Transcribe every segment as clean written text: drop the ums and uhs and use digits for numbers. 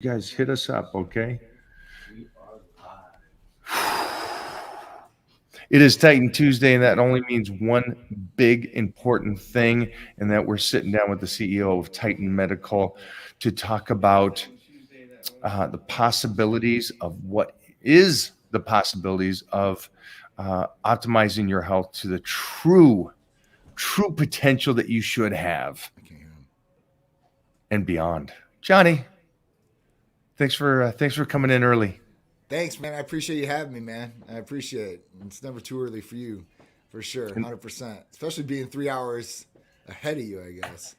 You guys hit us up, okay? It is Titan Tuesday, and that only means one big important thing, and that we're sitting down with the CEO of Titan Medical to talk about the possibilities of what is the possibilities of optimizing your health to the true potential that you should have and beyond. Johnny, thanks for coming in early. Thanks, man. I appreciate you having me, man. I appreciate it. It's never too early for you, for sure, 100%. Especially being 3 hours ahead of you, I guess.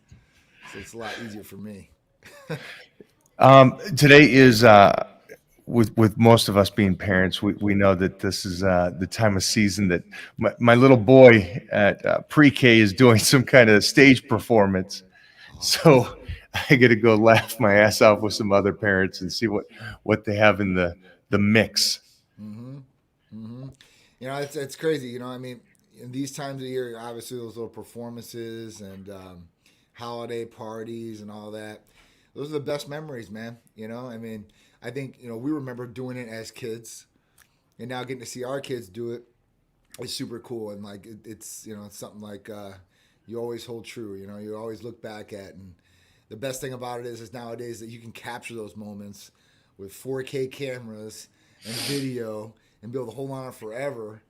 So it's a lot easier for me. Today is with most of us being parents, we know that this is the time of season that my little boy at pre-K is doing some kind of stage performance. So I got to go laugh my ass off with some other parents and see what they have in the mix. Mm-hmm. Mm-hmm. It's crazy. I mean, in these times of year, obviously those little performances and holiday parties and all that. Those are the best memories, man. I mean, I think we remember doing it as kids, and now getting to see our kids do it is super cool. And like it's something like you always hold true. You always look back at, and the best thing about it is nowadays that you can capture those moments with 4K cameras and video and be able to hold on forever.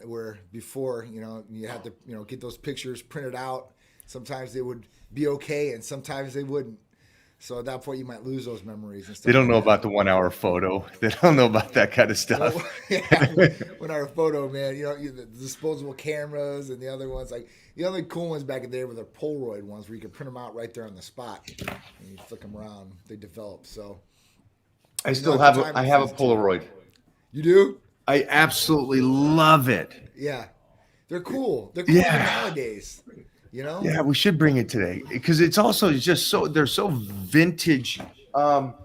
Where before, you had to, get those pictures printed out. Sometimes they would be okay, and sometimes they wouldn't. So at that point, you might lose those memories and They stuff don't like know that. about the 1 hour photo. They don't know about that kind of Well, stuff. yeah, when our photo, man, the disposable cameras and the other ones, like the other cool ones back in the day were the Polaroid ones where you could print them out right there on the spot and you flick them around. They develop. So, I still at the have time I it's have a easy too. Polaroid. You do? I absolutely love it. Yeah, they're cool. They're cool even Yeah. nowadays. You know? Yeah, we should bring it today because it's also just so they're so vintage. Um,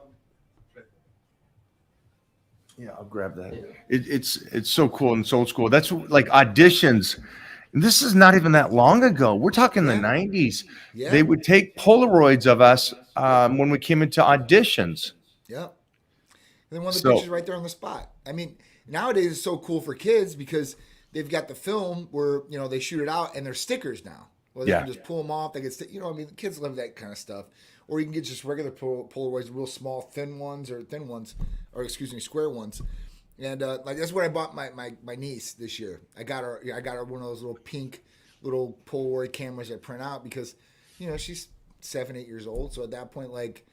yeah, I'll grab that. It's so cool and so old school. That's like auditions. And this is not even that long ago. We're talking the Yeah, '90s. They yeah, would take Polaroids of us when we came into auditions. yeah. And then one of the So pictures right there on the spot. I mean, nowadays it's so cool for kids because they've got the film where they shoot it out and they're stickers now. Well, they yeah, can just pull them off. They get I mean, the kids love that kind of stuff. Or you can get just regular Polaroids, real small, thin ones, or excuse me, square ones. And like that's what I bought my niece this year. I got her one of those little pink little Polaroid cameras that print out because she's 7, 8 years old. So at that point, like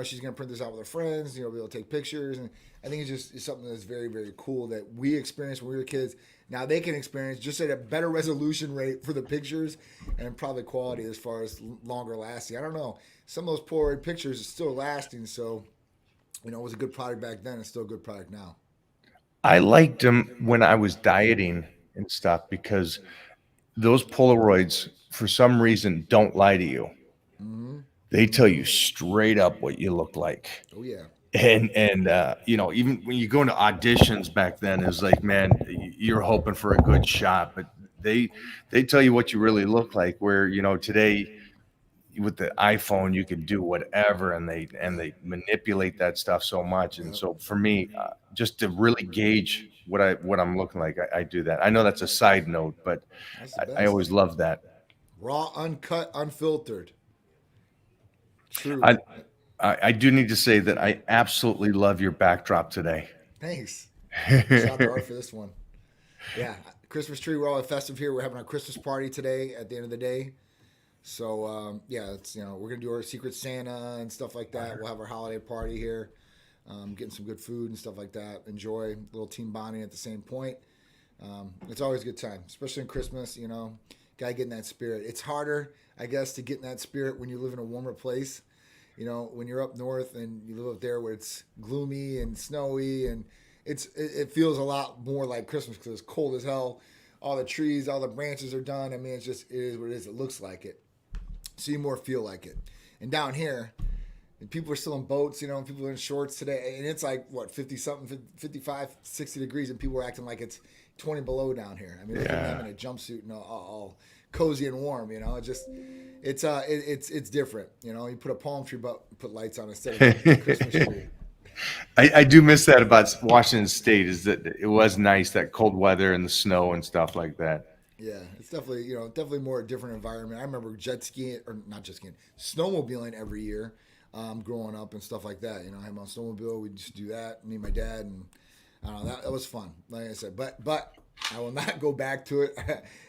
she's gonna print this out with her friends. Be able to take pictures, and I think it's something that's very very cool that we experienced when we were kids. Now they can experience just at a better resolution rate for the pictures, and probably quality as far as longer lasting. I don't know. Some of those Polaroid pictures are still lasting, so it was a good product back then. It's still a good product now. I liked them when I was dieting and stuff because those Polaroids, for some reason, don't lie to you. Mm-hmm. They tell Mm-hmm. you straight up what you look like. Oh yeah. And even when you go into auditions back then, it's like, man, you're hoping for a good shot, but they they tell you what you really look like. Where today with the iPhone, you can do whatever, and they manipulate that stuff so much. And Yep. so for me, just to really gauge what I'm looking like, I do that. I know that's a side note, but That's the I best. always love that. Raw, uncut, unfiltered. I, True. I do need to say that I absolutely love your backdrop today. Thanks. Shout out to Art for this one. Yeah, Christmas tree. We're all festive here. We're having our Christmas party today at the end of the day. So yeah, it's we're gonna do our Secret Santa and stuff like that. We'll have our holiday party here, getting some good food and stuff like that. Enjoy a little team bonding at the same point. It's always a good time, especially in Christmas. Gotta get in that spirit. It's harder, I guess, to get in that spirit when you live in a warmer place. When you're up north and you live up there where it's gloomy and snowy and it feels a lot more like Christmas because it's cold as hell. All the trees, all the branches are done. I mean, it is what it is. It looks like it. So you more feel like it. And down here, and people are still in boats, and people are in shorts today. And it's like, what, 50 something, 55, 60 degrees, and people are acting like it's 20 below down here. I mean, look at them Yeah. in a jumpsuit and all cozy and warm. You know, it's different. You know, you put a palm tree, but put lights on instead of a Christmas tree. I do miss that about Washington State is that it was nice, that cold weather and the snow and stuff like that. Yeah, it's definitely definitely more a different environment. I remember jet skiing or not jet skiing, snowmobiling every year, growing up and stuff like that. You know, I had my own snowmobile. We just do that, me and my dad, and I don't know, that was fun. Like I said, but I will not go back to it.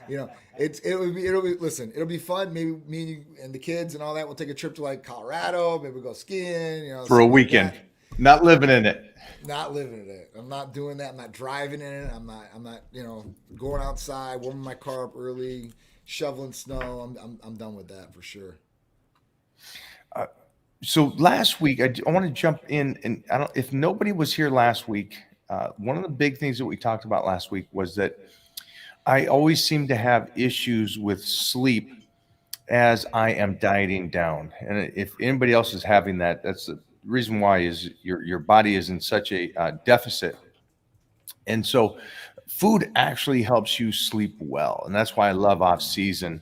You know, it'll be listen, it'll be fun. Maybe me and you and the kids and all that. We'll take a trip to like Colorado. Maybe we'll go skiing. You know, For a something like weekend, that. not living in it. Not living in it. I'm not doing that. I'm not driving in it. I'm not. Going outside, warming my car up early, shoveling snow. I'm done with that for sure. So last week, I want to jump in, and I don't. If nobody was here last week, one of the big things that we talked about last week was that I always seem to have issues with sleep as I am dieting down. And if anybody else is having that, that's the reason why is your body is in such a deficit. And so food actually helps you sleep well. And that's why I love off season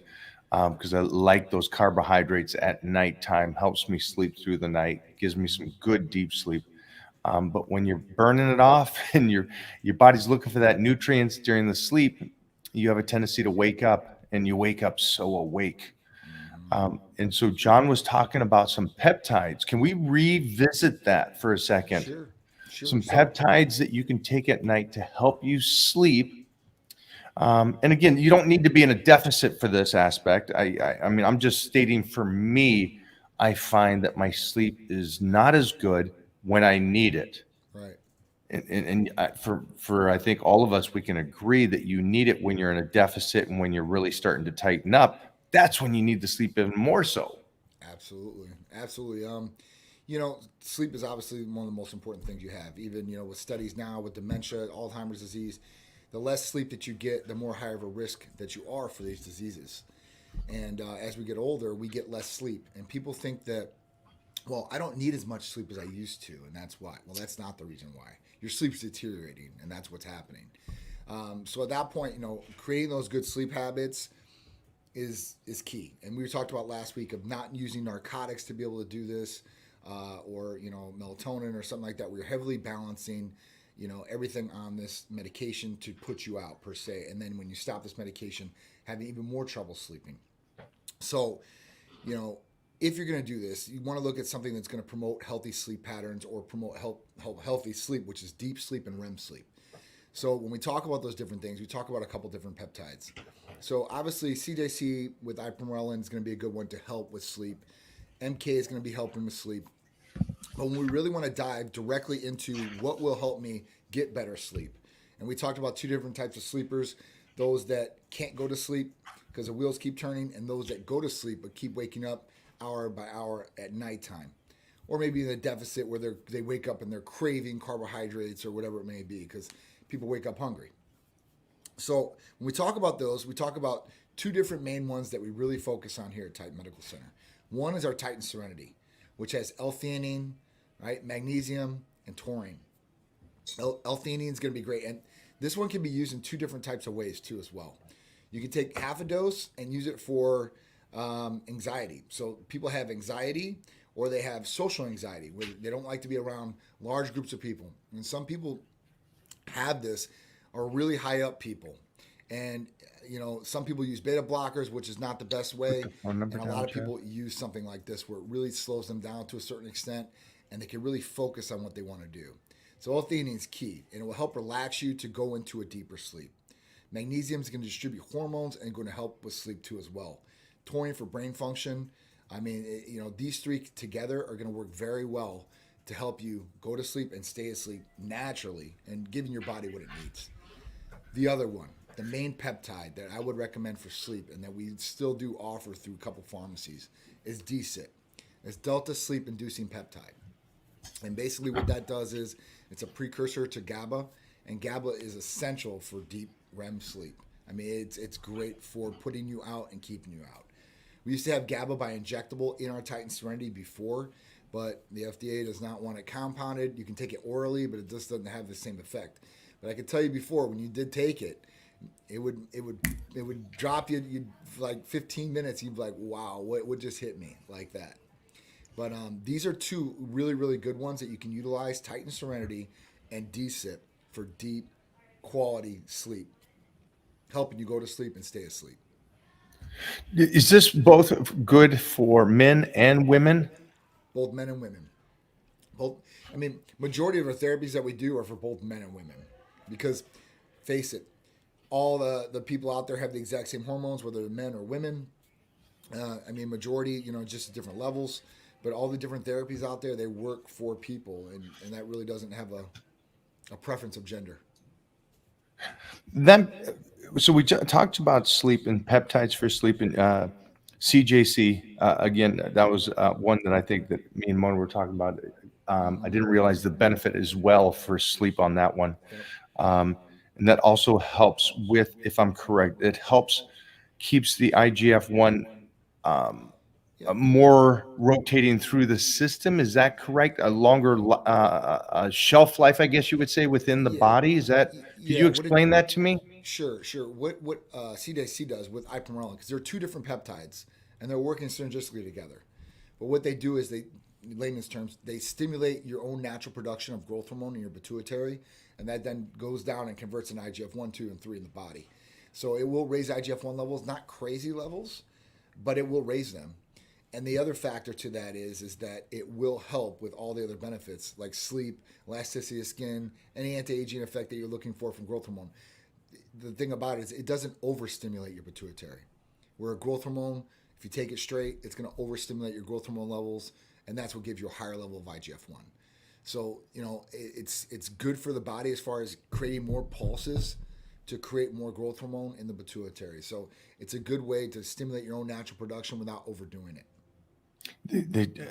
because I like those carbohydrates at nighttime, helps me sleep through the night, gives me some good deep sleep. But when you're burning it off and your body's looking for that nutrients during the sleep, you have a tendency to wake up and you wake up so awake. And so John was talking about some peptides. Can we revisit that for a second? Sure, sure. Some So peptides that you can take at night to help you sleep. And again, you don't need to be in a deficit for this aspect. I mean, I'm just stating for me, I find that my sleep is not as good when I need it. right. For I think all of us, we can agree that you need it when you're in a deficit and when you're really starting to tighten up. That's when you need to sleep even more so. Absolutely, absolutely. Sleep is obviously one of the most important things you have. Even with studies now with dementia, Alzheimer's disease, the less sleep that you get, the more higher of a risk that you are for these diseases. And as we get older, we get less sleep, and people think that, well, I don't need as much sleep as I used to, and that's why. Well, that's not the reason why. Your sleep's deteriorating, and that's what's happening. So at that point, creating those good sleep habits is key. And we talked about last week of not using narcotics to be able to do this, or melatonin or something like that. We're heavily balancing, everything on this medication to put you out per se. And then when you stop this medication, having even more trouble sleeping. So, if you're going to do this, you want to look at something that's going to promote healthy sleep patterns or promote healthy sleep, which is deep sleep and REM sleep. So when we talk about those different things, we talk about a couple different peptides. So obviously CJC with ipamorelin is going to be a good one to help with sleep. MK is going to be helping with sleep. But when we really want to dive directly into what will help me get better sleep, and we talked about two different types of sleepers: those that can't go to sleep because the wheels keep turning, and those that go to sleep but keep waking up hour by hour at nighttime, or maybe in a deficit where they wake up and they're craving carbohydrates or whatever it may be because people wake up hungry. So when we talk about those, we talk about two different main ones that we really focus on here at Titan Medical Center. One is our Titan Serenity, which has L-theanine, right, magnesium, and taurine. L-theanine is going to be great, and this one can be used in two different types of ways too as well. You can take half a dose and use it for anxiety. So people have anxiety or they have social anxiety where they don't like to be around large groups of people. And some people have this are really high up people. And, some people use beta blockers, which is not the best way. And a lot of people use something like this where it really slows them down to a certain extent and they can really focus on what they want to do. So L-theanine is key, and it will help relax you to go into a deeper sleep. Magnesium is going to distribute hormones and going to help with sleep too as well. Taurine for brain function. I mean, these three together are going to work very well to help you go to sleep and stay asleep naturally and giving your body what it needs. The other one, the main peptide that I would recommend for sleep and that we still do offer through a couple pharmacies is DSIT. It's Delta Sleep Inducing Peptide. And basically what that does is it's a precursor to GABA, and GABA is essential for deep REM sleep. I mean, it's great for putting you out and keeping you out. We used to have GABA by injectable in our Titan Serenity before, but the FDA does not want it compounded. You can take it orally, but it just doesn't have the same effect. But I can tell you before, when you did take it, it would drop you. You'd like 15 minutes. You'd be like, wow, what just hit me like that? But these are two really really good ones that you can utilize: Titan Serenity and DSIP for deep quality sleep, helping you go to sleep and stay asleep. Is this both good for men and women? Both men and women. Both. I mean, majority of our therapies that we do are for both men and women, because face it, all the people out there have the exact same hormones, whether they're men or women. I mean, majority, just different levels, but all the different therapies out there, they work for people, and that really doesn't have a preference of gender. That so we talked about sleep and peptides for sleep and CJC. Again, that was one that I think that me and Mona were talking about. I didn't realize the benefit as well for sleep on that one. Yep. And that also helps with, if I'm correct, it helps keeps the IGF-1 Yep. more rotating through the system. Is that correct? A longer shelf life, I guess you would say, within the Yeah. body. Is that? Could Yeah. you explain that to me? Sure. What CDC does with ipamorelin, because there are two different peptides and they're working synergistically together. But what they do is in layman's terms, they stimulate your own natural production of growth hormone in your pituitary, and that then goes down and converts an IGF-1, 2, and 3 in the body. So it will raise IGF-1 levels, not crazy levels, but it will raise them. And the other factor to that is that it will help with all the other benefits like sleep, elasticity of skin, any anti-aging effect that you're looking for from growth hormone. The thing about it is it doesn't overstimulate your pituitary. Where a growth hormone, if you take it straight, it's going to overstimulate your growth hormone levels, and that's what gives you a higher level of IGF-1. So, it's good for the body as far as creating more pulses to create more growth hormone in the pituitary. So it's a good way to stimulate your own natural production without overdoing it.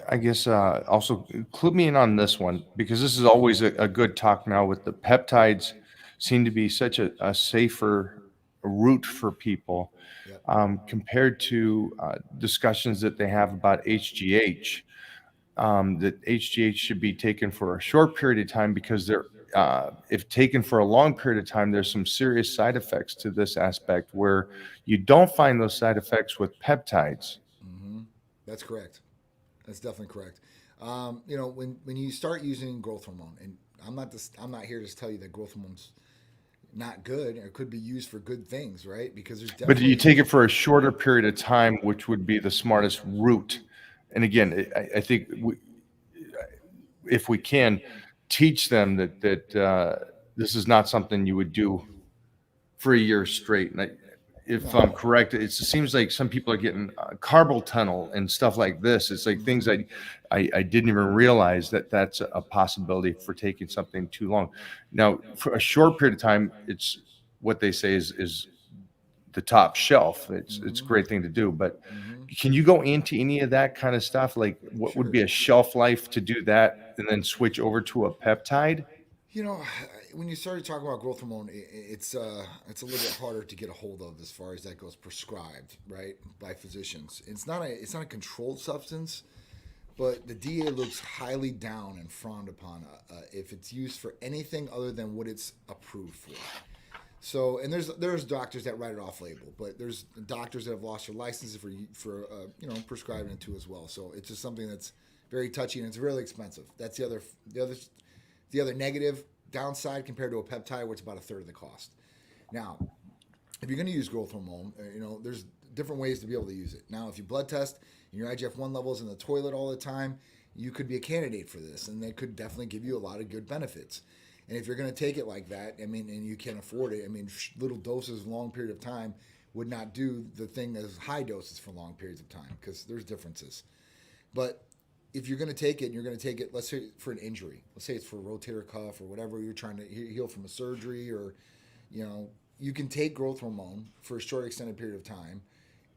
I guess also clue me in on this one, because this is always a good talk now with the peptides seem to be such a safer route for people Yep. compared to discussions that they have about HGH. That HGH should be taken for a short period of time because if taken for a long period of time, there's some serious side effects to this aspect where you don't find those side effects with peptides. Mm-hmm. That's correct. That's definitely correct. When you start using growth hormone, and I'm not here to tell you that growth hormone's not good or could be used for good things, right? Because there's But you definitely take it for a shorter period of time, which would be the smartest route. And again, I think if we can teach them that this is not something you would do for a year straight. And if I'm no. correct, it seems like some people are getting carpal tunnel and stuff like this. It's like things Mm-hmm. I didn't even realize that that's a possibility for taking something too long. Now, for a short period of time, it's what they say is the top shelf. It's a Mm-hmm. great thing to do, but Mm-hmm. can you go into any of that kind of stuff? Like what would Sure. be a shelf life to do that and then switch over to a peptide? You know, when you started talking about growth hormone, it's a little bit harder to get a hold of as far as that goes prescribed, right, by physicians. It's not a controlled substance, but the DA looks highly down and frowned upon if it's used for anything other than what it's approved for. So, and there's doctors that write it off label, but there's doctors that have lost their licenses for prescribing it too as well. So it's just something that's very touchy and it's really expensive. That's the other negative downside compared to a peptide, where it's about a third of the cost. Now, if you're going to use growth hormone, there's different ways to be able to use it. Now, if you blood test and your IGF-1 levels in the toilet all the time, you could be a candidate for this, and they could definitely give you a lot of good benefits. And if you're going to take it like that, and you can't afford it, little doses, long period of time would not do the thing as high doses for long periods of time, because there's differences. But if you're going to take it and you're going to take it, let's say for an injury, let's say it's for a rotator cuff or whatever, you're trying to heal from a surgery, or, you can take growth hormone for a short extended period of time,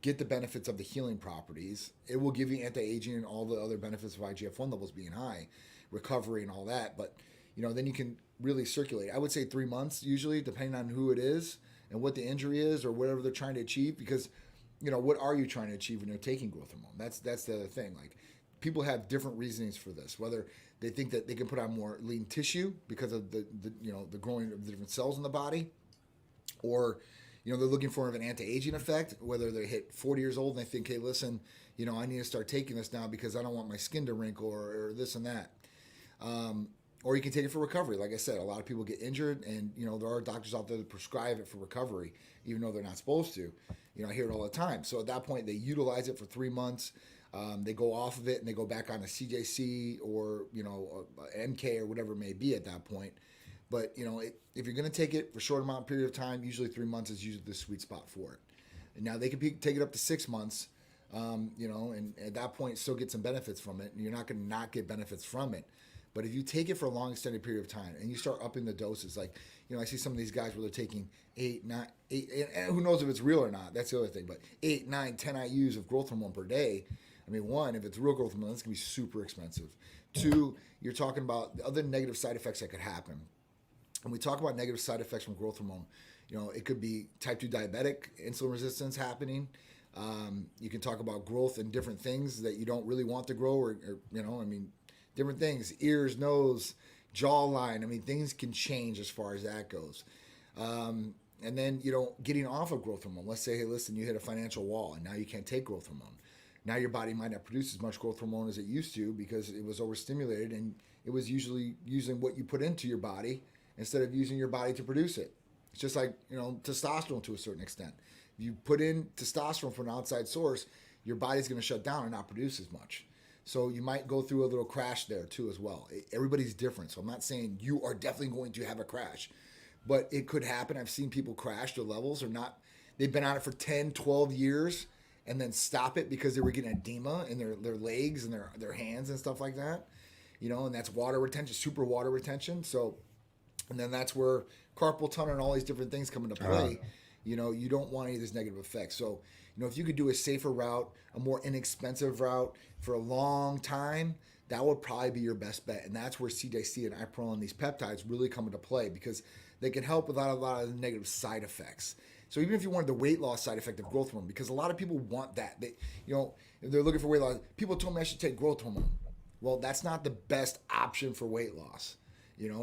get the benefits of the healing properties. It will give you anti-aging and all the other benefits of IGF-1 levels being high, recovery and all that. But, then you can really circulate. I would say 3 months usually, depending on who it is and what the injury is or whatever they're trying to achieve. Because, what are you trying to achieve when you're taking growth hormone? That's the other thing. Like, people have different reasonings for this. Whether they think that they can put on more lean tissue because of the growing of the different cells in the body, or they're looking for an anti-aging effect, whether they hit 40 years old and they think, hey, listen, I need to start taking this now because I don't want my skin to wrinkle or this and that. Or you can take it for recovery. Like I said, a lot of people get injured, and there are doctors out there that prescribe it for recovery, even though they're not supposed to. I hear it all the time. So at that point, they utilize it for 3 months. They go off of it and they go back on a CJC or a MK or whatever it may be at that point. But if you're going to take it for a short amount period of time, usually 3 months is usually the sweet spot for it. And now they can take it up to 6 months, and at that point still get some benefits from it. And you're not going to not get benefits from it. But if you take it for a long extended period of time and you start upping the doses, like, I see some of these guys where they're taking 8, 9, 8, and who knows if it's real or not. That's the other thing. But 8, 9, 10 IUs of growth hormone per day. I mean, one, if it's real growth hormone, it's going to be super expensive. 2, you're talking about the other negative side effects that could happen. When we talk about negative side effects from growth hormone, it could be type 2 diabetic, insulin resistance happening. You can talk about growth in different things that you don't really want to grow or different things, ears, nose, jawline. Things can change as far as that goes. And then, getting off of growth hormone. Let's say, hey, listen, you hit a financial wall and now you can't take growth hormone. Now your body might not produce as much growth hormone as it used to because it was overstimulated and it was usually using what you put into your body instead of using your body to produce it. It's just like, testosterone to a certain extent. If you put in testosterone from an outside source, your body's going to shut down and not produce as much. So you might go through a little crash there too as well. Everybody's different. So I'm not saying you are definitely going to have a crash, but it could happen. I've seen people crash. Their levels are not, they've been on it for 10, 12 years and then stop it because they were getting edema in their legs and their hands and stuff like that. And that's water retention, super water retention. So, and then that's where carpal tunnel and all these different things come into play. You don't want any of this negative effects. So, if you could do a safer route, a more inexpensive route for a long time, that would probably be your best bet. And that's where CJC and Ipron, these peptides, really come into play because they can help without a lot of the negative side effects. So even if you wanted the weight loss side effect of growth hormone, because a lot of people want that, if they're looking for weight loss, people told me I should take growth hormone. Well, that's not the best option for weight loss.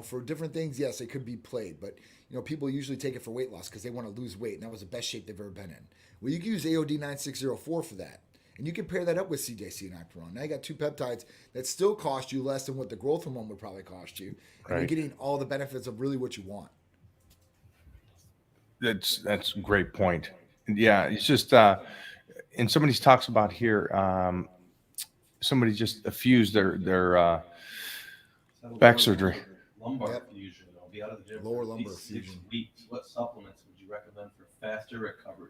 For different things, yes, it could be played, but people usually take it for weight loss because they want to lose weight, and that was the best shape they've ever been in. Well, you can use AOD 9604 for that, and you can pair that up with CJC and Ipron. Now you got 2 peptides that still cost you less than what the growth hormone would probably cost you, and you're getting all the benefits of really what you want. That's a great point. Yeah, it's just and somebody talks about here. Somebody just fused their back surgery. Lumbar fusion. I'll be out of the gym Lower for at lumbar least 6 fusion. weeks. What supplements would you recommend for faster recovery?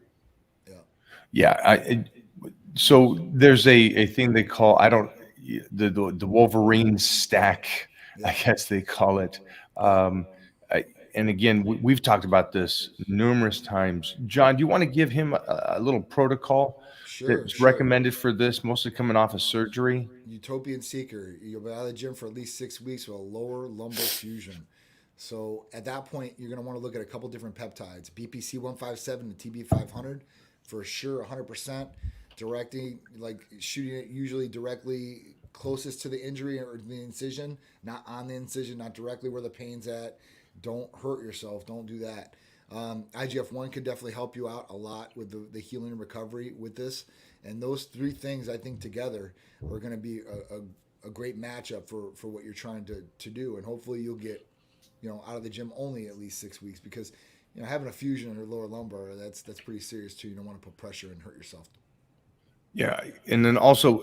Yeah, so there's a thing they call the Wolverine stack, I guess they call it. And again, we've talked about this numerous times. John, do you want to give him a little protocol that's recommended for this, mostly coming off of surgery? Utopian Seeker. You'll be out of the gym for at least 6 weeks with a lower lumbar fusion. So at that point, you're going to want to look at a couple different peptides, BPC 157 and TB 500 for sure, 100%. Directing, like shooting it usually directly closest to the injury or the incision, not on the incision, not directly where the pain's at. Don't hurt yourself. Don't do that. IGF-1 could definitely help you out a lot with the healing and recovery with this. And those 3 things, I think, together are going to be a great matchup for what you're trying to do. And hopefully you'll get, out of the gym only at least 6 weeks because, having a fusion in your lower lumbar, that's pretty serious too. You don't want to put pressure and hurt yourself. Yeah, and then also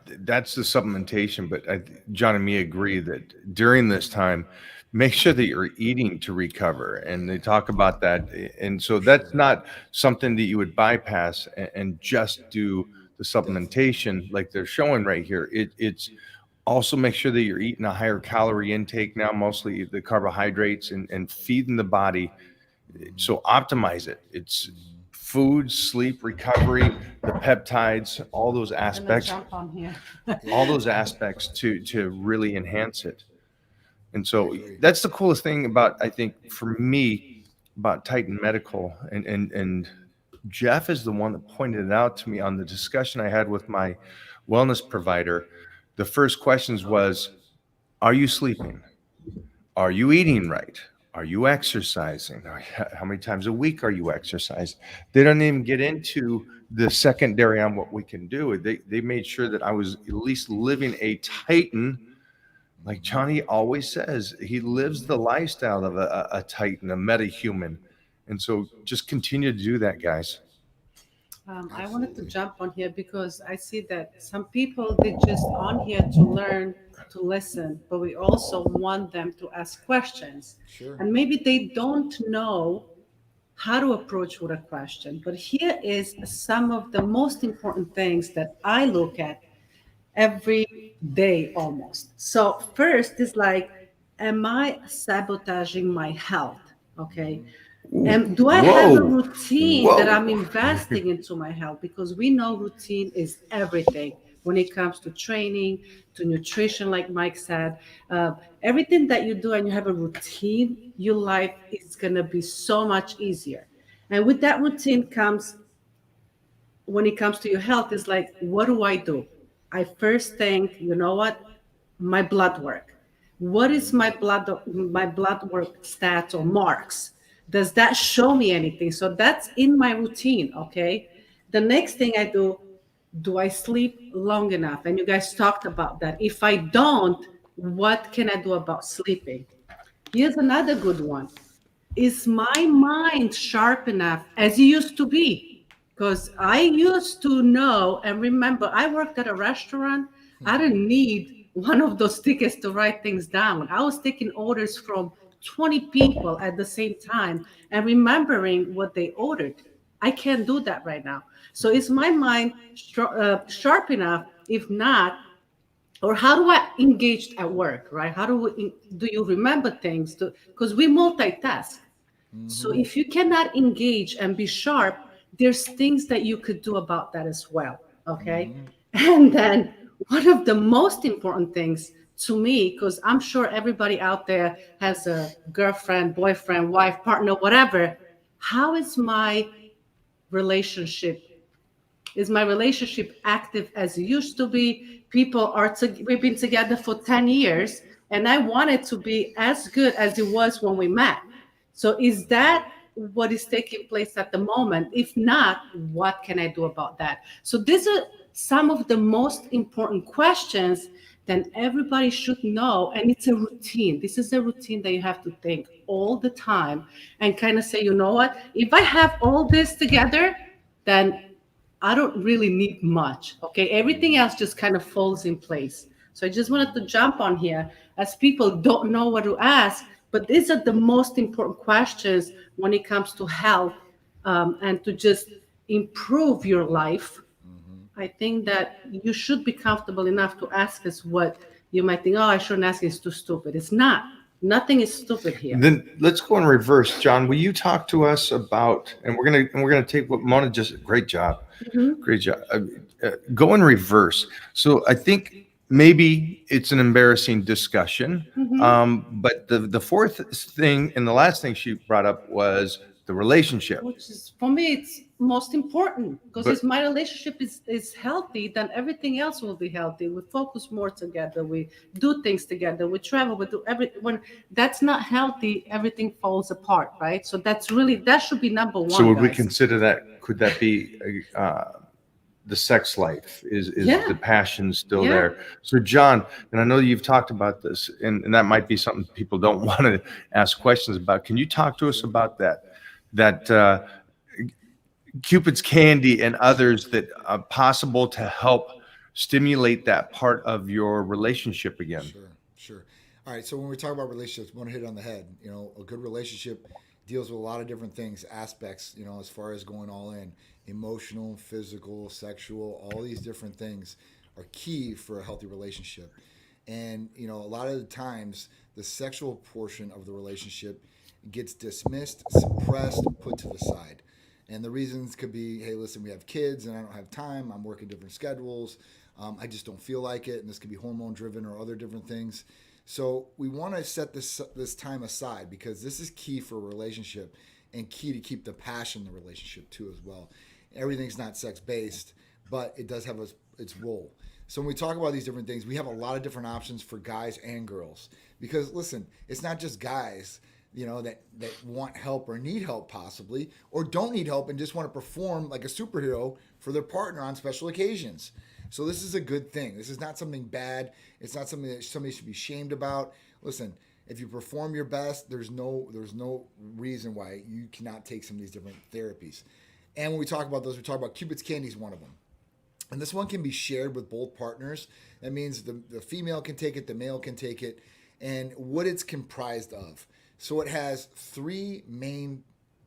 that's the supplementation. But John and me agree that during this time, make sure that you're eating to recover. And they talk about that. And so that's not something that you would bypass and just do the supplementation like they're showing right here. It's also make sure that you're eating a higher calorie intake now, mostly the carbohydrates and feeding the body. So optimize it. It's food, sleep, recovery, the peptides, all those aspects, all those aspects to really enhance it. And so that's the coolest thing about, I think, for me, about Titan Medical. And Jeff is the one that pointed it out to me on the discussion I had with my wellness provider. The first questions was, are you sleeping? Are you eating right? Are you exercising? How many times a week are you exercising? They don't even get into the secondary on what we can do. They made sure that I was at least living a Titan. Like Johnny always says, he lives the lifestyle of a Titan, a metahuman. And so just continue to do that, guys. I wanted to Absolutely. jump on here because I see that some people they just on here to learn, to listen, but we also want them to ask questions, Sure. and maybe they don't know how to approach with a question. But here is some of the most important things that I look at every day almost. So first is like, am I sabotaging my health? Okay. And do I have a Whoa. routine that I'm Whoa. investing into my health? Because we know routine is everything when it comes to training, to nutrition, like Mike said. Everything that you do and you have a routine, your life is going to be so much easier. And with that routine comes, when it comes to your health, is like, what do I do? I first think, you know what? My blood work. What is my blood work stats or marks? Does that show me anything? So that's in my routine, okay? The next thing I do I sleep long enough? And you guys talked about that. If I don't, what can I do about sleeping? Here's another good one. Is my mind sharp enough as it used to be? Because I used to know and remember, I worked at a restaurant. I didn't need one of those tickets to write things down. I was taking orders from 20 people at the same time and remembering what they ordered. I can't do that right now. So is my mind sharp enough? If not, or how do I engage at work, right? How do you remember things? Because we multitask. So Mm-hmm. if you cannot engage and be sharp, there's things that you could do about that as well. Okay. Mm-hmm. And then one of the most important things to me, because I'm sure everybody out there has a girlfriend, boyfriend, wife, partner, whatever. How is my relationship? Is my relationship active as it used to be? We've been together for 10 years, and I want it to be as good as it was when we met. So is that what is taking place at the moment? If not, what can I do about that? So these are some of the most important questions that everybody should know. And it's a routine. This is a routine that you have to think all the time and kind of say, you know what? If I have all this together, then I don't really need much. Okay. Everything else just kind of falls in place. So I just wanted to jump on here as people don't know what to ask, but these are the most important questions when it comes to health, and to just improve your life. Mm-hmm. I think that you should be comfortable enough to ask us what you might think, oh, I shouldn't ask, it's too stupid. It's not. Nothing is stupid here. Then let's go in reverse. John, will you talk to us about, and we're gonna take what Mona just, great job. Mhm. Great job. Go in reverse. So I think maybe it's an embarrassing discussion. Mhm. But the fourth thing and the last thing she brought up was the relationship. Which is for me it's most important, because But if my relationship is healthy, then everything else will be healthy. We focus more together, we do things together, we travel, we do every when that's not healthy, everything falls apart, right? So that should be number so one, would we guys. consider that? Could that be the sex life? Is Yeah. the passion still Yeah. there? So John, and I know you've talked about this, and that might be something people don't want to ask questions about. Can you talk to us about that? That Cupid's candy and others that are possible to help stimulate that part of your relationship again. Sure, sure. All right. So when we talk about relationships, we want to hit it on the head. You know, a good relationship deals with a lot of different things, aspects. You know, as far as going all in, emotional, physical, sexual, all these different things are key for a healthy relationship. And you know, a lot of the times, the sexual portion of the relationship gets dismissed, suppressed, put to the side. And the reasons could be, hey, listen, we have kids and I don't have time. I'm working different schedules. I just don't feel like it. And this could be hormone driven or other different things. So we want to set this time aside because this is key for a relationship and key to keep the passion in the relationship too as well. Everything's not sex based, but it does have its role. So when we talk about these different things, we have a lot of different options for guys and girls. Because listen, it's not just guys that want help or need help possibly, or don't need help and just want to perform like a superhero for their partner on special occasions. So this is a good thing. This is not something bad. It's not something that somebody should be shamed about. Listen, if you perform your best, there's no reason why you cannot take some of these different therapies. And when we talk about those, we talk about Cupid's Candy is one of them. And this one can be shared with both partners. That means the female can take it, the male can take it, and what it's comprised of. So it has 3 main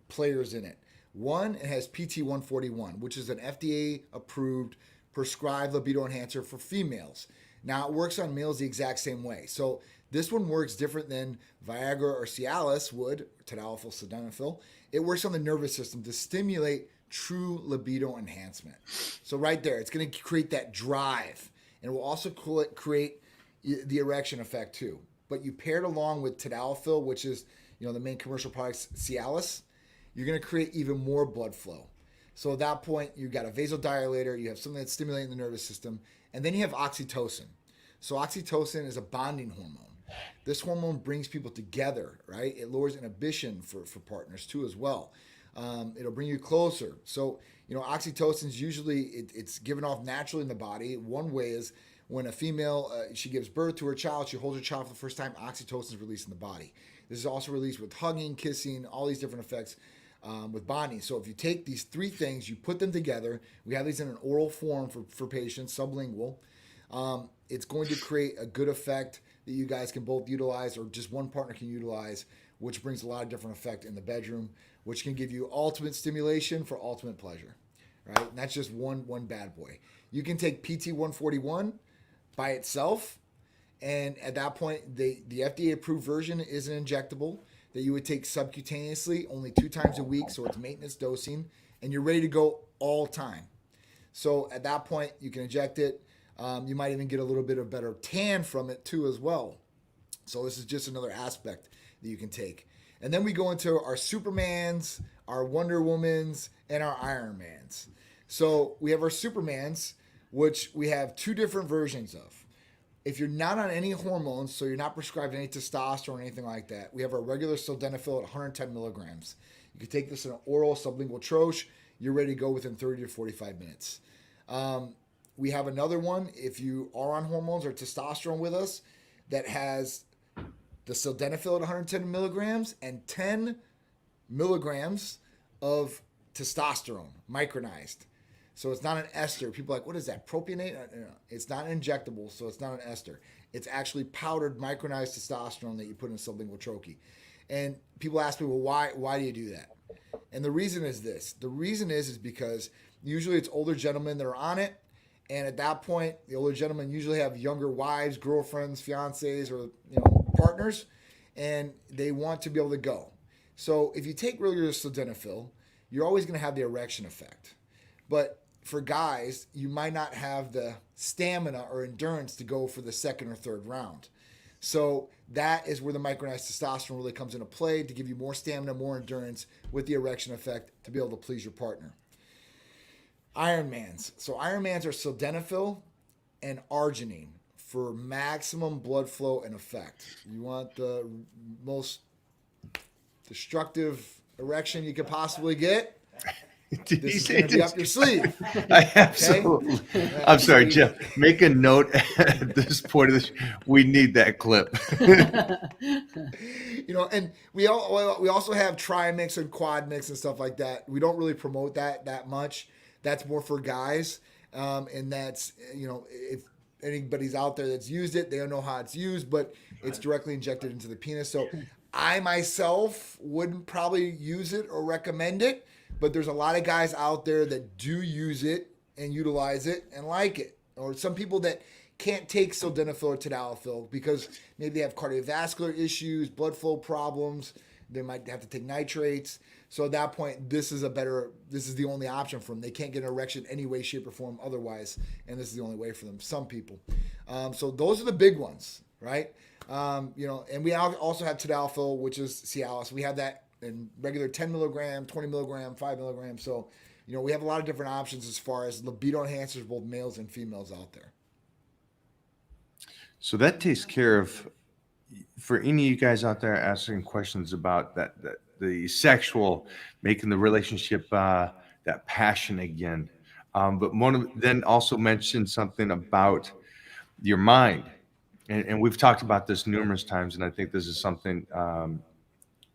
players in it. One, it has PT141, which is an FDA-approved prescribed libido enhancer for females. Now, it works on males the exact same way. So this one works different than Viagra or Cialis would, tadalafil, sildenafil. It works on the nervous system to stimulate true libido enhancement. So right there, it's going to create that drive, and it will also create the erection effect too. But you pair it along with tadalafil, which is the main commercial product, Cialis, you're going to create even more blood flow. So at that point, you've got a vasodilator, you have something that's stimulating the nervous system, and then you have oxytocin. So oxytocin is a bonding hormone. This hormone brings people together, right? It lowers inhibition for partners too as well. It'll bring you closer. So, oxytocin is usually, it's given off naturally in the body. One way is when a female, she gives birth to her child, she holds her child for the first time, oxytocin is released in the body. This is also released with hugging, kissing, all these different effects with bonding. So if you take these 3 things, you put them together, we have these in an oral form for patients, sublingual, it's going to create a good effect that you guys can both utilize or just one partner can utilize, which brings a lot of different effect in the bedroom, which can give you ultimate stimulation for ultimate pleasure, right? And that's just one bad boy. You can take PT141 by itself, and at that point, the FDA-approved version is an injectable that you would take subcutaneously only 2 times a week, so it's maintenance dosing, and you're ready to go all time. So at that point, you can inject it. You might even get a little bit of better tan from it too as well. So this is just another aspect that you can take. And then we go into our Supermans, our Wonder Womans, and our Iron Mans. So we have our Supermans, which we have 2 different versions of. If you're not on any hormones, so you're not prescribed any testosterone or anything like that, we have our regular sildenafil at 110 milligrams. You can take this in an oral sublingual troche. You're ready to go within 30 to 45 minutes. We have another one, if you are on hormones or testosterone with us, that has the sildenafil at 110 milligrams and 10 milligrams of testosterone, micronized. So it's not an ester. People are like, what is that, propionate? No. It's not an injectable, so it's not an ester. It's actually powdered micronized testosterone that you put in a sublingual troche. And people ask me, well, why do you do that? And the reason is this. The reason is because usually it's older gentlemen that are on it. And at that point, the older gentlemen usually have younger wives, girlfriends, fiancés, or partners, and they want to be able to go. So if you take regular sildenafil, you're always going to have the erection effect. But for guys, you might not have the stamina or endurance to go for the second or third round. So that is where the micronized testosterone really comes into play to give you more stamina, more endurance with the erection effect to be able to please your partner. Ironmans. So Ironmans are sildenafil and arginine for maximum blood flow and effect. You want the most destructive erection you could possibly get? Did This he is say going to be up your sleeve. I absolutely. I'm sorry, Jeff. Make a note at this point of this. We need that clip. And we also have trimix and quad mix and stuff like that. We don't really promote that much. That's more for guys, and that's if anybody's out there that's used it, they don't know how it's used, but it's directly injected into the penis. So I myself wouldn't probably use it or recommend it, but there's a lot of guys out there that do use it and utilize it and like it. Or some people that can't take sildenafil or tadalafil because maybe they have cardiovascular issues, blood flow problems. They might have to take nitrates. So at that point, this is the only option for them. They can't get an erection any way, shape, or form otherwise, and this is the only way for them. Some people. So those are the big ones, right? And we also have tadalafil, which is Cialis. We have that in regular 10 milligram, 20 milligram, 5 milligram. So, we have a lot of different options as far as libido enhancers, both males and females out there. So that takes care of for any of you guys out there asking questions about that the sexual, making the relationship that passion again. But then also mentioned something about your mind, and we've talked about this numerous times, and I think this is something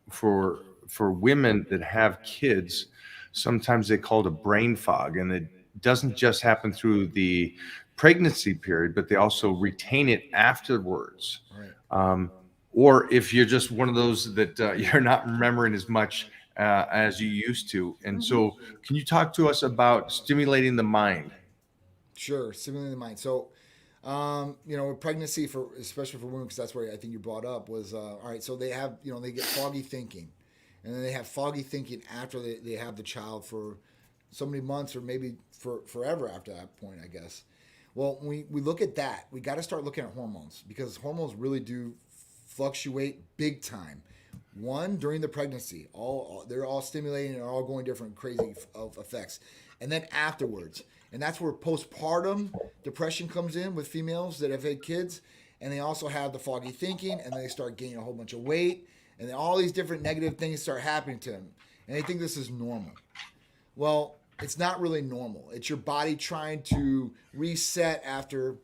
for women that have kids. Sometimes they call it a brain fog, and it doesn't just happen through the pregnancy period, but they also retain it afterwards. Right. Or if you're just one of those that you're not remembering as much as you used to. And so, can you talk to us about stimulating the mind? Sure, stimulating the mind. So, with pregnancy for especially for women, because that's where I think you brought up was all right. So they have they get foggy thinking, and then they have foggy thinking after they have the child for so many months or maybe for forever after that point, I guess. Well, when we look at that, we got to start looking at hormones because hormones really do fluctuate big time. One during the pregnancy, they're all stimulating and are all going different crazy of effects, and then afterwards, and that's where postpartum depression comes in with females that have had kids, and they also have the foggy thinking, and they start gaining a whole bunch of weight, and then all these different negative things start happening to them, and they think this is normal. Well, it's not really normal. It's your body trying to reset after,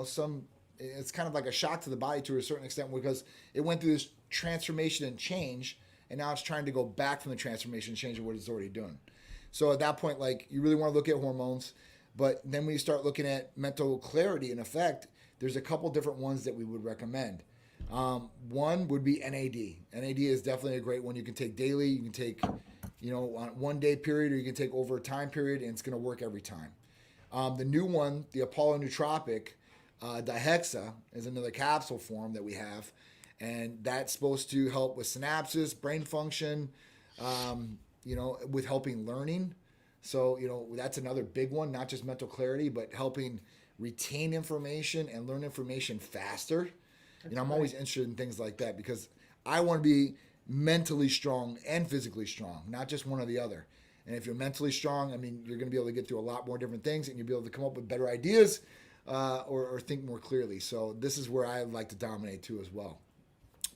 some. It's kind of like a shock to the body to a certain extent because it went through this transformation and change, and now it's trying to go back from the transformation and change of what it's already done. So at that point, like you really want to look at hormones, but then when you start looking at mental clarity and effect, there's a couple different ones that we would recommend. One would be NAD. NAD is definitely a great one. You can take daily. You can take, on 1 day period, or you can take over a time period, and it's going to work every time. The new one, the Apollo Nootropic, Dihexa is another capsule form that we have, and that's supposed to help with synapses, brain function, with helping learning. So, that's another big one, not just mental clarity, but helping retain information and learn information faster. I'm always interested in things like that because I want to be mentally strong and physically strong, not just one or the other. And if you're mentally strong, you're going to be able to get through a lot more different things and you'll be able to come up with better ideas or think more clearly. So this is where I like to dominate too as well.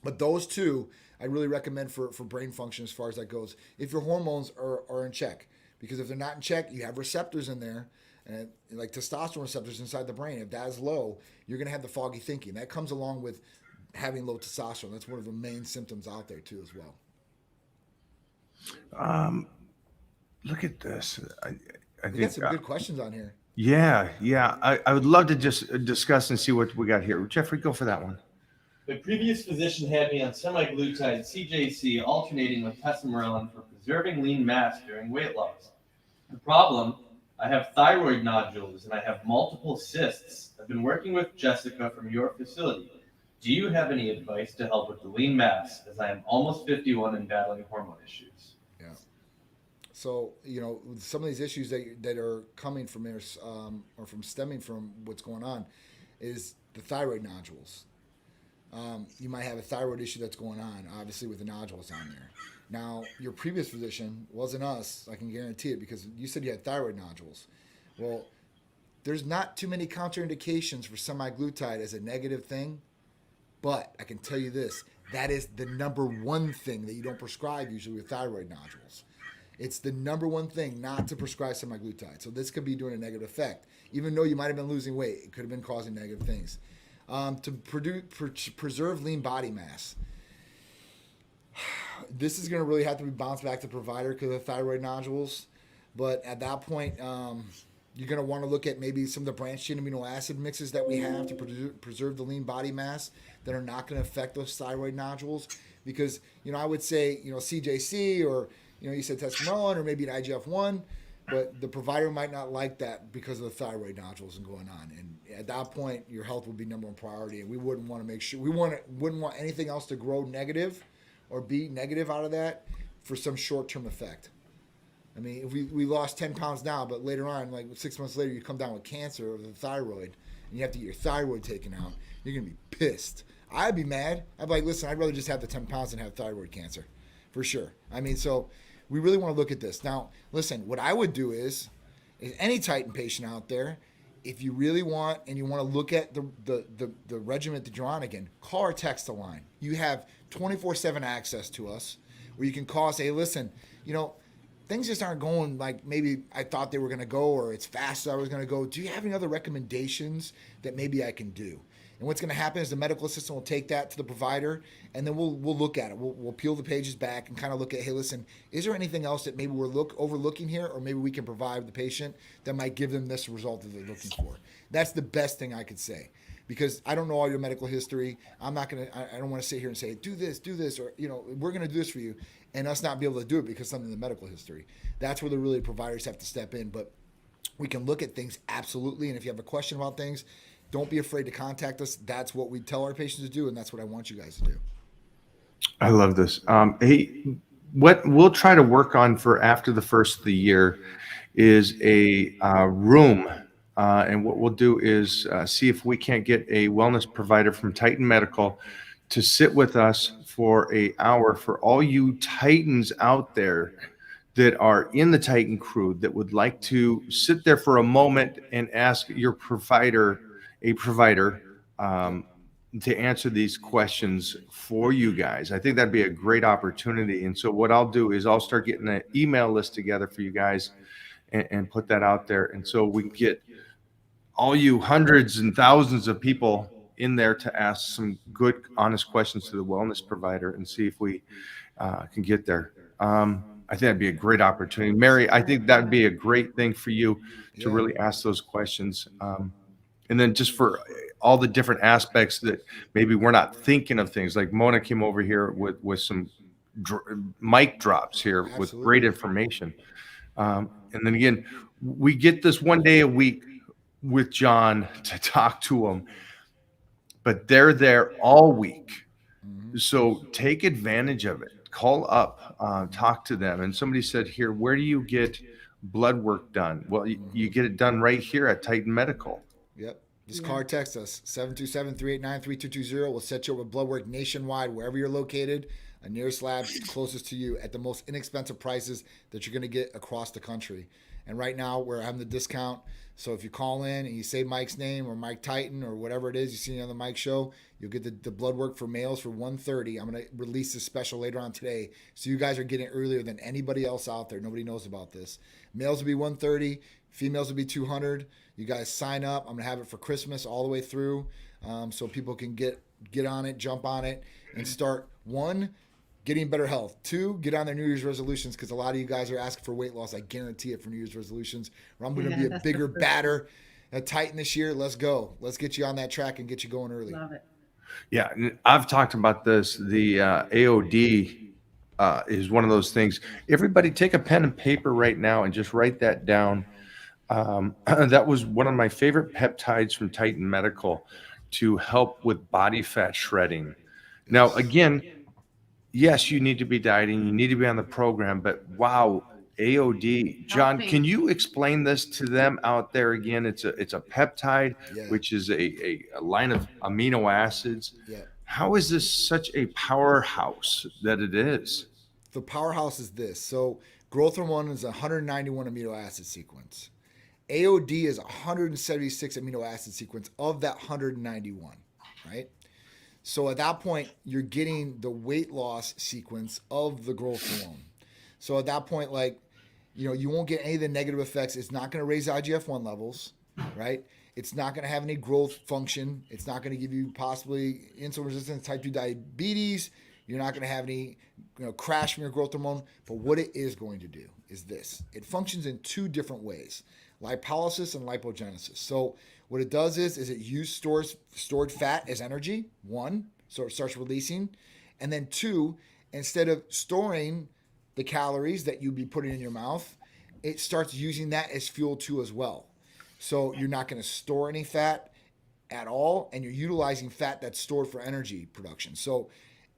But those two, I really recommend for brain function as far as that goes. If your hormones are in check, because if they're not in check, you have receptors in there, and like testosterone receptors inside the brain. If that is low, you're going to have the foggy thinking. That comes along with having low testosterone. That's one of the main symptoms out there too as well. Look at this. I We think got some good questions on here. yeah. I would love to just discuss and see what we got here. Jeffrey, go for that one. The previous physician had me on semaglutide CJC alternating with tesamorelin for preserving lean mass during weight loss. The problem, I have thyroid nodules and I have multiple cysts. I've been working with Jessica from your facility. Do you have any advice to help with the lean mass as I am almost 51 and battling hormone issues? Yeah. So, some of these issues that are coming from there or from stemming from what's going on is the thyroid nodules. You might have a thyroid issue that's going on, obviously, with the nodules on there. Now, your previous physician wasn't us, I can guarantee it, because you said you had thyroid nodules. Well, there's not too many contraindications for semaglutide as a negative thing, but I can tell you this, that is the number one thing that you don't prescribe usually with thyroid nodules. It's the number one thing not to prescribe semaglutide. So this could be doing a negative effect. Even though you might have been losing weight, it could have been causing negative things. To preserve lean body mass. This is going to really have to be bounced back to the provider because of thyroid nodules. But at that point, you're going to want to look at maybe some of the branched chain amino acid mixes that we have to preserve the lean body mass that are not going to affect those thyroid nodules. Because, I would say, CJC or, you said testosterone or maybe an IGF-1. But the provider might not like that because of the thyroid nodules and going on. And at that point, your health would be number one priority. And we wouldn't want to make sure, wouldn't want anything else to grow negative or be negative out of that for some short-term effect. If we lost 10 pounds now, but later on, like 6 months later, you come down with cancer of the thyroid and you have to get your thyroid taken out, you're going to be pissed. I'd be mad. I'd be like, listen, I'd rather just have the 10 pounds than have thyroid cancer for sure. So we really want to look at this. Now, listen, what I would do is any Titan patient out there, if you really want and you want to look at the regimen that you're on again, call or text the line. You have 24/7 access to us where you can call and say, listen, things just aren't going like maybe I thought they were going to go, or it's fast as I was going to go. Do you have any other recommendations that maybe I can do? And what's going to happen is the medical assistant will take that to the provider, and then we'll look at it. We'll peel the pages back and kind of look at, hey, listen, is there anything else that maybe we're overlooking here, or maybe we can provide the patient that might give them this result that they're looking for? That's the best thing I could say, because I don't know all your medical history. I don't want to sit here and say, do this, or we're going to do this for you, and us not be able to do it because something in the medical history. That's where the really providers have to step in. But we can look at things absolutely, and if you have a question about things, don't be afraid to contact us. That's what we tell our patients to do, and that's what I want you guys to do. I love this. Hey, what we'll try to work on for after the first of the year is a room. And what we'll do is see if we can't get a wellness provider from Titan Medical to sit with us for an hour for all you Titans out there that are in the Titan crew that would like to sit there for a moment and ask your provider to answer these questions for you guys. I think that'd be a great opportunity. And so what I'll do is I'll start getting an email list together for you guys and put that out there. And so we can get all you hundreds and thousands of people in there to ask some good, honest questions to the wellness provider and see if we can get there. I think that'd be a great opportunity. Mary, I think that'd be a great thing for you to really ask those questions. And then just for all the different aspects that maybe we're not thinking of things, like Mona came over here with some mic drops here. Absolutely. With great information. And then again, we get this one day a week with John to talk to him, but they're there all week. Mm-hmm. So take advantage of it. Call up, talk to them. And somebody said here, where do you get blood work done? Well, you get it done right here at Titan Medical. Yep. Just call or text us, 727-389-3220. We'll set you up with blood work nationwide, wherever you're located, a nearest lab closest to you at the most inexpensive prices that you're going to get across the country. And right now we're having the discount. So if you call in and you say Mike's name or Mike Titan or whatever it is you see on the Mike show, you'll get the blood work for males for $130. I'm going to release this special later on today. So you guys are getting it earlier than anybody else out there. Nobody knows about this. Males will be $130. Females will be $200. You guys sign up. I'm going to have it for Christmas all the way through, so people can get on it, jump on it, and start, 1, getting better health. 2, get on their New Year's resolutions, because a lot of you guys are asking for weight loss. I guarantee it for New Year's resolutions. Or I'm going to be a bigger, badder Titan this year. Let's go. Let's get you on that track and get you going early. Love it. Yeah, I've talked about this. The AOD is one of those things. Everybody take a pen and paper right now and just write that down. That was one of my favorite peptides from Titan Medical to help with body fat shredding. Now, again, yes, you need to be dieting, you need to be on the program, but wow, AOD. John, can you explain this to them out there again? It's a peptide, which is a line of amino acids. Yeah. How is this such a powerhouse that it is? The powerhouse is this. So growth hormone is a 191 amino acid sequence. AOD is 176 amino acid sequence of that 191, right? So at that point, you're getting the weight loss sequence of the growth hormone. So at that point, you won't get any of the negative effects. It's not going to raise IGF-1 levels, right? It's not going to have any growth function. It's not going to give you possibly insulin resistance, type 2 diabetes. You're not going to have any crash from your growth hormone. But what it is going to do is this. It functions in 2 different ways. Lipolysis and lipogenesis. So what it does is it stores stored fat as energy, 1, so it starts releasing. And then 2, instead of storing the calories that you'd be putting in your mouth, it starts using that as fuel too as well. So you're not going to store any fat at all, and you're utilizing fat that's stored for energy production. So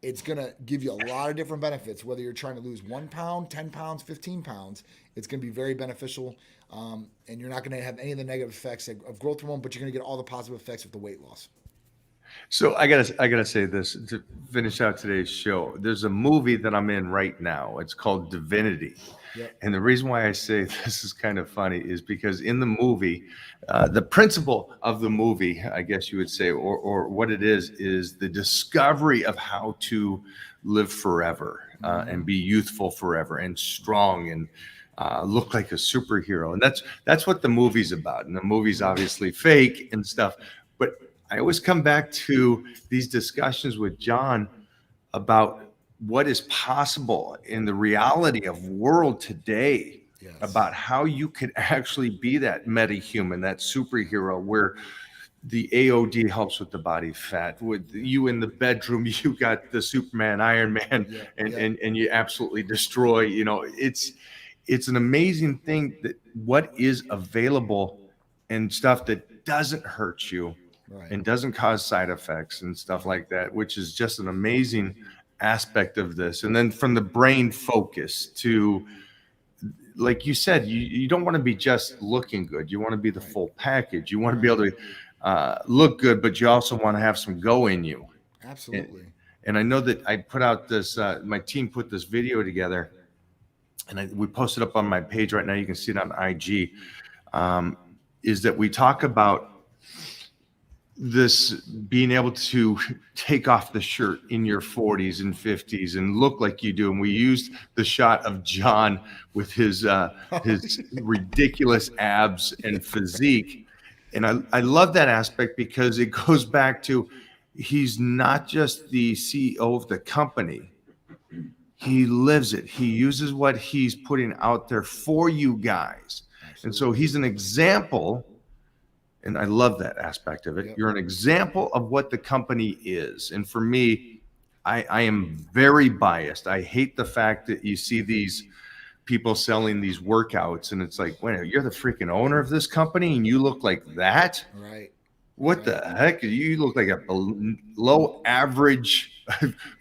it's going to give you a lot of different benefits, whether you're trying to lose 1 pound, 10 pounds, 15 pounds. It's going to be very beneficial, and you're not going to have any of the negative effects of growth hormone, but you're going to get all the positive effects of the weight loss. So I gotta say this to finish out today's show. There's a movie that I'm in right now. It's called Divinity. Yep. And the reason why I say this is kind of funny is because in the movie, the principle of the movie, I guess you would say, or what it is the discovery of how to live forever and be youthful forever and strong and look like a superhero. And that's what the movie's about. And the movie's obviously fake and stuff. But I always come back to these discussions with John about what is possible in the reality of world today, Yes. about how you could actually be that metahuman, that superhero where the AOD helps with the body fat. With you in the bedroom, you got the Superman, Iron Man, Yeah, and, yeah. and you absolutely destroy. It's an amazing thing that what is available and stuff that doesn't hurt you Right. and doesn't cause side effects and stuff like that, which is just an amazing aspect of this. And then from the brain focus to, like you said, you don't want to be just looking good. You want to be the full package. You want to be able to look good, but you also want to have some go in you. Absolutely. And I know that I put out this, my team put this video together and we posted up on my page right now. You can see it on IG. Is that we talk about this being able to take off the shirt in your 40s and 50s and look like you do. And we used the shot of John with his ridiculous abs and physique. And I love that aspect because it goes back to he's not just the CEO of the company. He lives it. He uses what he's putting out there for you guys. And so he's an example. And I love that aspect of it. Yep. You're an example of what the company is. And for me, I am very biased. I hate the fact that you see these people selling these workouts and it's like, wait, you're the freaking owner of this company and you look like that? Right. What the heck? You look like a low average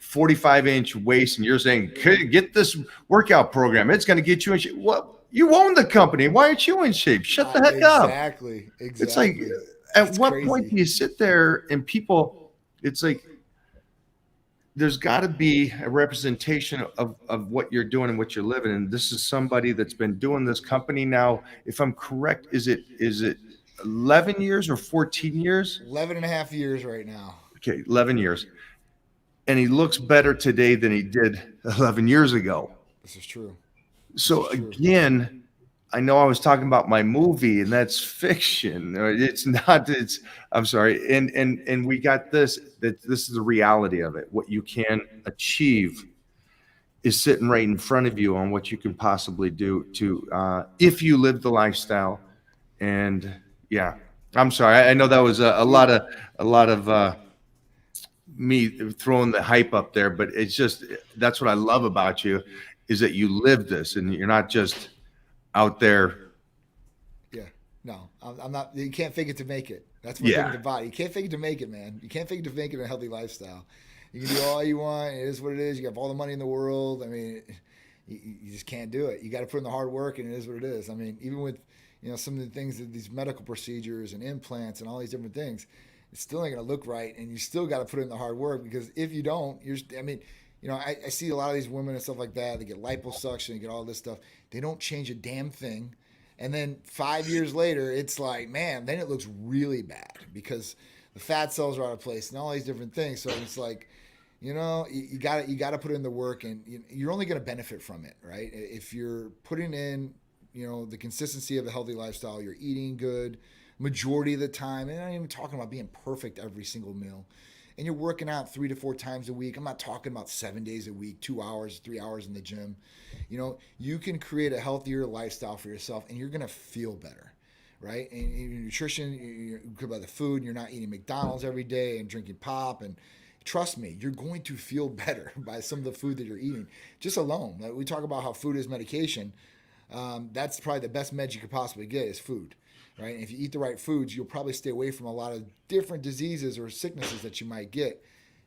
45-inch waist and you're saying, get this workout program. It's going to get you in shape. What? You own the company. Why aren't you in shape? Shut the heck up. Exactly. It's like, at It's what crazy. point do you sit there and people, it's like, there's got to be a representation of what you're doing and what you're living. And this is somebody that's been doing this company now. If I'm correct, is it 11 years or 14 years? 11 and a half years right now. Okay, 11 years. And he looks better today than he did 11 years ago. This is true. So True. again, I know I was talking about my movie and that's fiction. It's not, I'm sorry. And we got this, that this is the reality of it. What you can achieve is sitting right in front of you on what you can possibly do to, if you live the lifestyle. And yeah, I'm sorry. I know that was a lot of me throwing the hype up there, but it's just, that's what I love about you is that you live this and you're not just out there. Yeah. No, I'm not. You can't fake it to make it. That's one thing with the body. You can't fake it to make it, man. You can't fake it to make it a healthy lifestyle. You can do all you want. It is what it is. You have all the money in the world. I mean, you just can't do it. You got to put in the hard work, and it is what it is. I mean, even with some of the things that these medical procedures and implants and all these different things, it's still ain't gonna look right, and you still got to put in the hard work because if you don't, I see a lot of these women and stuff like that. They get liposuction, they get all this stuff. They don't change a damn thing. And then 5 years later, it's like, man, then it looks really bad because the fat cells are out of place and all these different things. So it's like, you got to put in the work and you're only going to benefit from it, right? If you're putting in, the consistency of a healthy lifestyle, you're eating good majority of the time. And I'm not even talking about being perfect every single meal. And you're working out 3 to 4 times a week. I'm not talking about 7 days a week, 2 hours, 3 hours in the gym. You can create a healthier lifestyle for yourself and you're going to feel better, right? And your nutrition, you're good about the food, and you're not eating McDonald's every day and drinking pop. And trust me, you're going to feel better by some of the food that you're eating just alone. Like we talk about how food is medication. That's probably the best med you could possibly get is food. Right? And if you eat the right foods, you'll probably stay away from a lot of different diseases or sicknesses that you might get.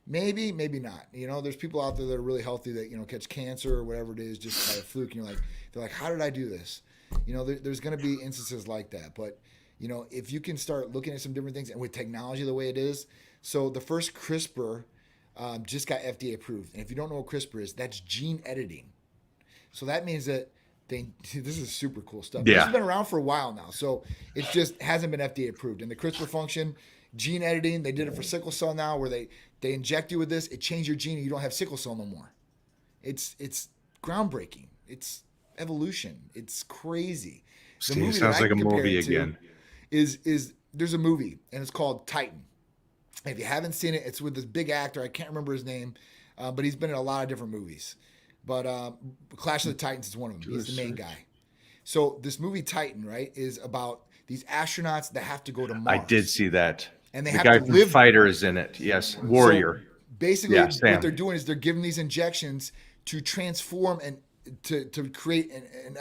Maybe, maybe not. There's people out there that are really healthy that, catch cancer or whatever it is just by a fluke. And they're like, how did I do this? There's going to be instances like that. But, if you can start looking at some different things and with technology the way it is, So the first CRISPR just got FDA approved. And if you don't know what CRISPR is, that's gene editing. So that means that this is super cool stuff. Yeah. This has been around for a while now. So it just hasn't been FDA approved. And the CRISPR function, gene editing, they did it for sickle cell now where they inject you with this. It changed your gene and you don't have sickle cell no more. It's groundbreaking. It's evolution. It's crazy. The See, movie sounds that I like a can compare movie it to again. is there's a movie and it's called Titan. If you haven't seen it, it's with this big actor. I can't remember his name, but he's been in a lot of different movies. But Clash of the Titans is one of them. He's the main guy. So this movie Titan, right, is about these astronauts that have to go to Mars. I did see that. And they the have guy to from live. Fighter is in it. Yes, Warrior. So basically, Yeah, Sam. what they're doing is they're giving these injections to transform and to create an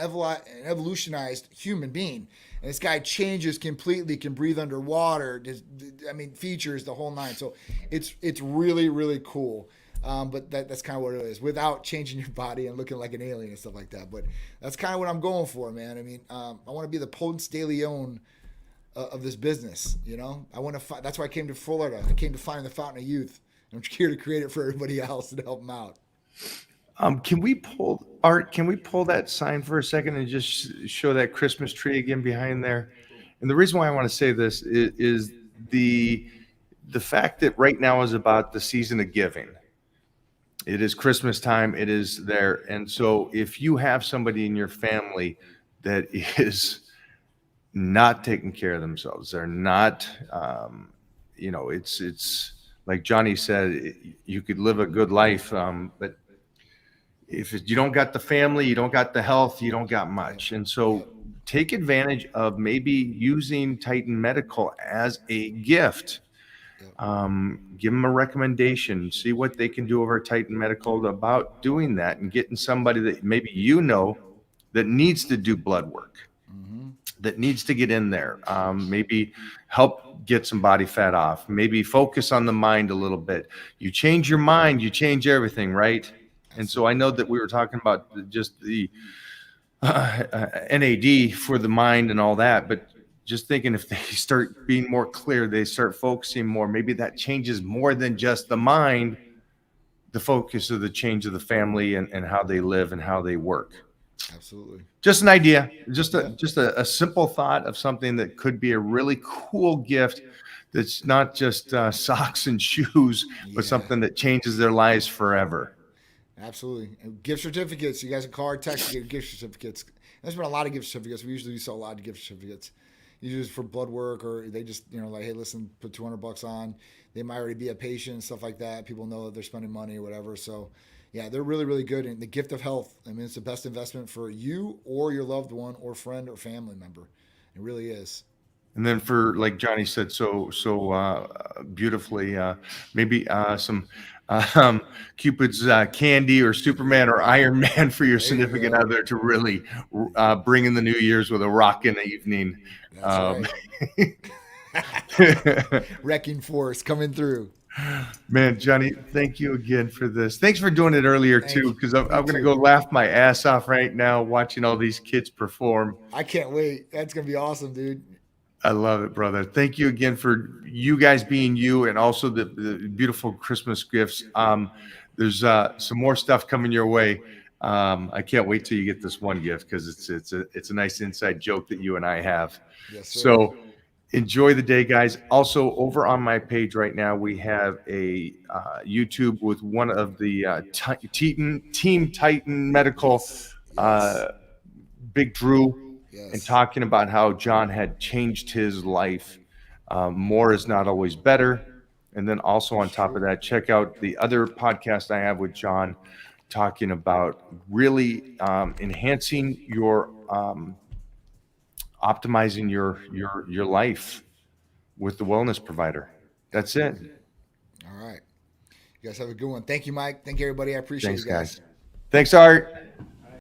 evolutionized human being. And this guy changes completely, can breathe underwater. Features the whole nine. So it's really, really cool. But that's kind of what it is, without changing your body and looking like an alien and stuff like that. But that's kind of what I'm going for, man. I mean, I want to be the Ponce de Leon of this business. You know, I want to. That's why I came to Florida. I came to find the Fountain of Youth. I'm here to create it for everybody else and help them out. Can we pull Art? Can we pull that sign for a second and just show that Christmas tree again behind there? And the reason why I want to say this is the fact that right now is about the season of giving. It is Christmas time. It is there, and so if you have somebody in your family that is not taking care of themselves, they're not, it's like Johnny said, you could live a good life, but if you don't got the family, you don't got the health, you don't got much. And so take advantage of maybe using Titan Medical as a gift. Give them a recommendation, see what they can do over at Titan Medical about doing that and getting somebody that maybe that needs to do blood work, that needs to get in there, maybe help get some body fat off, maybe focus on the mind a little bit. You change your mind, you change everything, right? And so I know that we were talking about just the NAD for the mind and all that, but just thinking if they start being more clear, they start focusing more, maybe that changes more than just the mind, the focus of the change of the family and how they live and how they work. Absolutely. Just an idea, just a simple thought of something that could be a really cool gift that's not just socks and shoes, but something that changes their lives forever. Absolutely. And gift certificates. You guys can call or text to get gift certificates. There's been a lot of gift certificates. We usually sell a lot of gift certificates. Usually it's for blood work, or they just, like, hey, listen, put $200 on. They might already be a patient, stuff like that. People know that they're spending money or whatever. So, yeah, they're really, really good. And the gift of health, I mean, it's the best investment for you or your loved one or friend or family member. It really is. And then for, like Johnny said so beautifully, maybe some Cupid's candy or Superman or Iron Man for your significant other to really bring in the New Year's with a rockin' evening. That's right. Wrecking force coming through. Man, Johnny, thank you again for this. Thanks for doing it earlier too, because I'm going to go laugh my ass off right now watching all these kids perform. I can't wait. That's going to be awesome, dude. I love it, brother. Thank you again for you guys being you, and also the beautiful Christmas gifts. There's some more stuff coming your way. I can't wait till you get this one gift, because it's a nice inside joke that you and I have. Yes, sir. So enjoy the day, guys. Also, over on my page right now, we have a YouTube with one of the Team Titan Medical, Big Drew. Yes. And talking about how John had changed his life. More is not always better. And then also on top of that, check out the other podcast I have with John, talking about really enhancing your optimizing your life with the wellness provider. That's it. All right. You guys have a good one. Thank you, Mike. Thank you, everybody. I appreciate Thanks, you guys. guys. Thanks, Art.